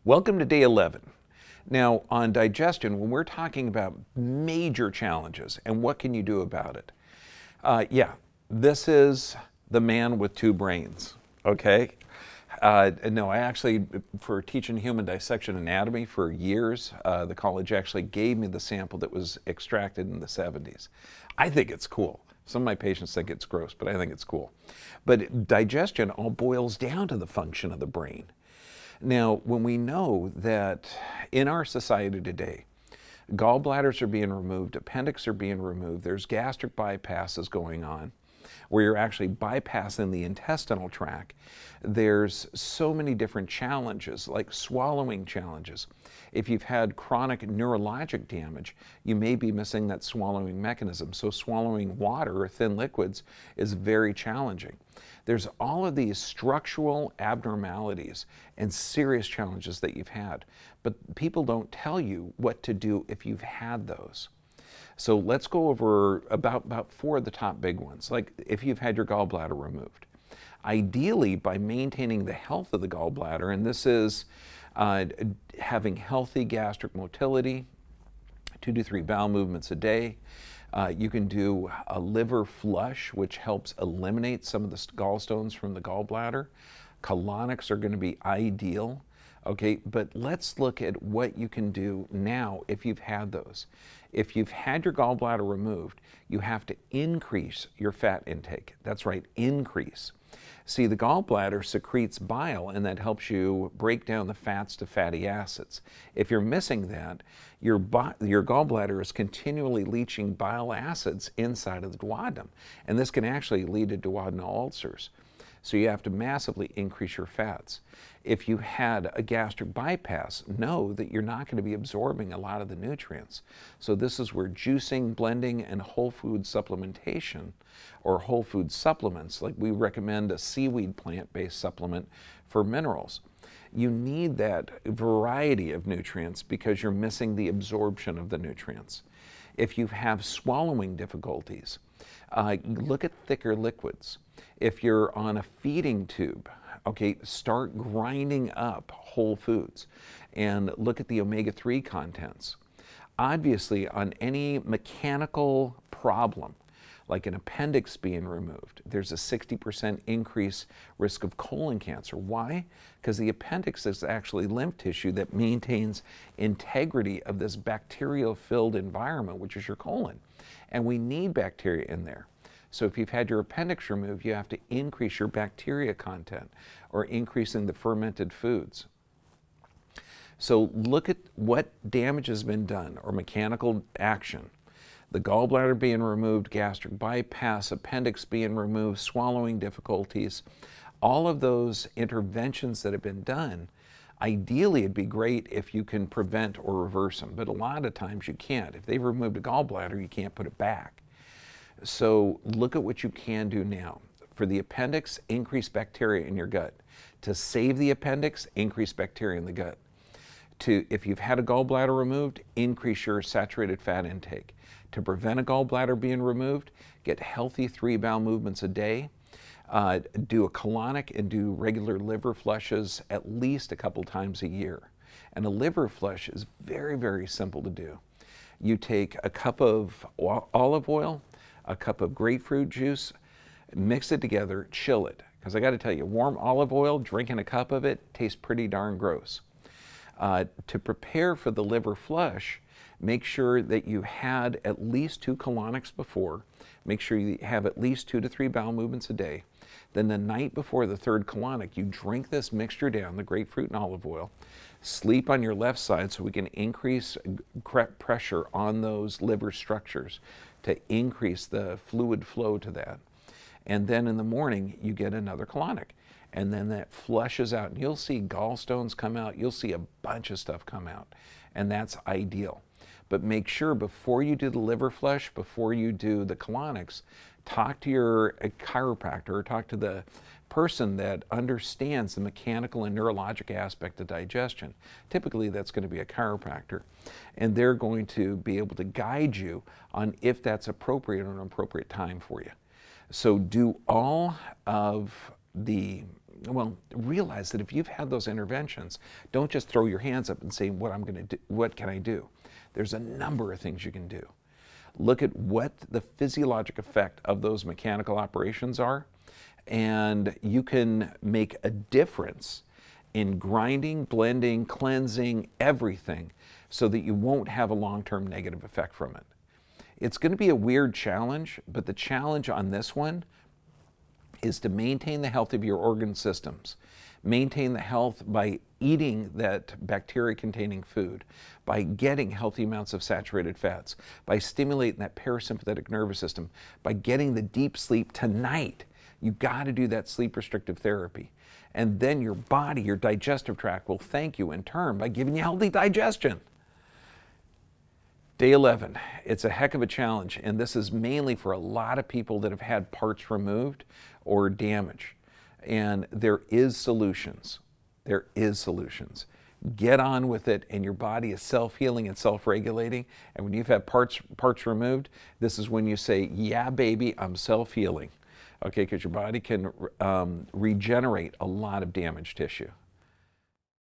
Welcome to day 11. Now, on digestion, when we're talking about major challenges and what can you do about it, this is the man with two brains, okay? No, I actually, for teaching human dissection anatomy for years, the college actually gave me the sample that was extracted in the 70s. I think it's cool. Some of my patients think it's gross, but I think it's cool. But digestion all boils down to the function of the brain. Now, when we know that in our society today, gallbladders are being removed, appendix are being removed, there's gastric bypasses going on, where you're actually bypassing the intestinal tract. There's so many different challenges, like swallowing challenges. If you've had chronic neurologic damage, you may be missing that swallowing mechanism. So swallowing water or thin liquids is very challenging. There's all of these structural abnormalities and serious challenges that you've had, but people don't tell you what to do if you've had those. So let's go over about four of the top big ones, like if you've had your gallbladder removed. Ideally, by maintaining the health of the gallbladder, and this is having healthy gastric motility, 2 to 3 bowel movements a day. You can do a liver flush, which helps eliminate some of the gallstones from the gallbladder. Colonics are going to be ideal. Okay, but let's look at what you can do now if you've had those. If you've had your gallbladder removed, you have to increase your fat intake. That's right, increase. See, the gallbladder secretes bile, and that helps you break down the fats to fatty acids. If you're missing that, your gallbladder is continually leaching bile acids inside of the duodenum, and this can actually lead to duodenal ulcers. So you have to massively increase your fats. If you had a gastric bypass, know that you're not going to be absorbing a lot of the nutrients. So this is where juicing, blending, and whole food supplementation, or whole food supplements, like we recommend a seaweed plant-based supplement for minerals. You need that variety of nutrients because you're missing the absorption of the nutrients. If you have swallowing difficulties, look at thicker liquids. If you're on a feeding tube, okay, start grinding up whole foods and look at the omega-3 contents. Obviously, on any mechanical problem, like an appendix being removed, there's a 60% increase risk of colon cancer. Why? Because the appendix is actually lymph tissue that maintains integrity of this bacterial-filled environment, which is your colon. And we need bacteria in there. So if you've had your appendix removed, you have to increase your bacteria content or increasing the fermented foods. So look at what damage has been done or mechanical action. The gallbladder being removed, gastric bypass, appendix being removed, swallowing difficulties, all of those interventions that have been done, ideally it'd be great if you can prevent or reverse them, but a lot of times you can't. If they've removed a gallbladder, you can't put it back. So look at what you can do now. For the appendix, increase bacteria in your gut. To save the appendix, increase bacteria in the gut. If you've had a gallbladder removed, increase your saturated fat intake. To prevent a gallbladder being removed, get healthy 3 bowel movements a day. Do a colonic and do regular liver flushes at least a couple times a year. And a liver flush is very, very simple to do. You take a cup of olive oil, a cup of grapefruit juice, mix it together, chill it. Because I got to tell you, warm olive oil, drinking a cup of it, tastes pretty darn gross. To prepare for the liver flush, make sure that you had at least 2 colonics before. Make sure you have at least 2 to 3 bowel movements a day. Then the night before the 3rd colonic, you drink this mixture down, the grapefruit and olive oil. Sleep on your left side so we can increase pressure on those liver structures to increase the fluid flow to that. And then in the morning, you get another colonic. And then that flushes out. And you'll see gallstones come out. You'll see a bunch of stuff come out. And that's ideal. But make sure before you do the liver flush, before you do the colonics, talk to your chiropractor or talk to the person that understands the mechanical and neurologic aspect of digestion. Typically that's going to be a chiropractor, and they're going to be able to guide you on if that's appropriate or an appropriate time for you. So do all of the well, realize that if you've had those interventions, don't just throw your hands up and say, what can I do? There's a number of things you can do. Look at what the physiologic effect of those mechanical operations are, and you can make a difference in grinding, blending, cleansing, everything, so that you won't have a long-term negative effect from it. It's going to be a weird challenge, but the challenge on this one is to maintain the health of your organ systems. Maintain the health by eating that bacteria-containing food, by getting healthy amounts of saturated fats, by stimulating that parasympathetic nervous system, by getting the deep sleep tonight. You got to do that sleep restrictive therapy. And then your body, your digestive tract will thank you in turn by giving you healthy digestion. Day 11, it's a heck of a challenge, and this is mainly for a lot of people that have had parts removed or damage. And there is solutions. There is solutions. Get on with it, and your body is self-healing and self-regulating. And when you've had parts removed, this is when you say, yeah, baby, I'm self-healing. Okay, because your body can regenerate a lot of damaged tissue.